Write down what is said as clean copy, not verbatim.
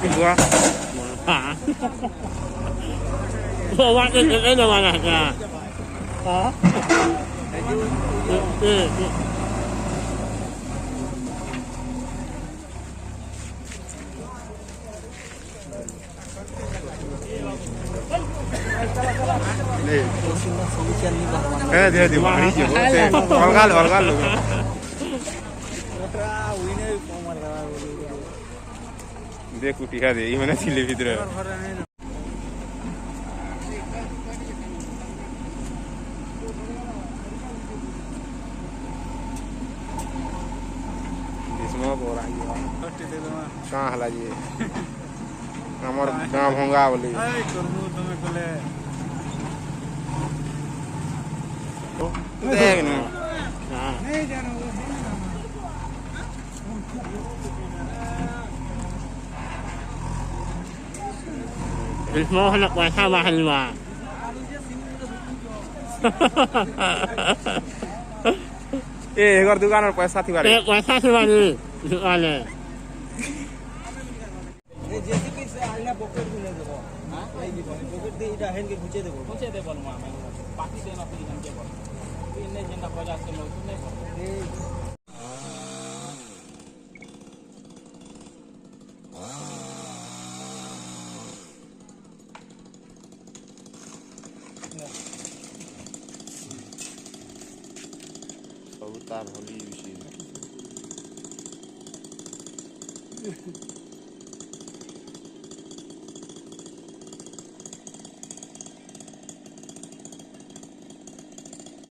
Gua. Hả? Cô bắt cái đâu mà là hả? Nih. Dia di mari je. Olgal loh. देख उठिया दे ये मैंने सिले भीतर इसमें बोरा ये कहाँ हला ये हमार गाँव भोंगा बोली देख ना नहीं जानो इसमें हम लोग पैसा बाहर हुआ ए एक और दुकान और पैसा थी वाली एक पैसा थी वाली दुकान है ये जेसीबी से आइना पॉकेट को ले देबो हां नहीं दीबो पॉकेट दे इटा हेन के घुचे देबो मा मैं बाकी देना फिर हम के बोल इने जेना 50 के लोग नहीं बोल Tahu tak holy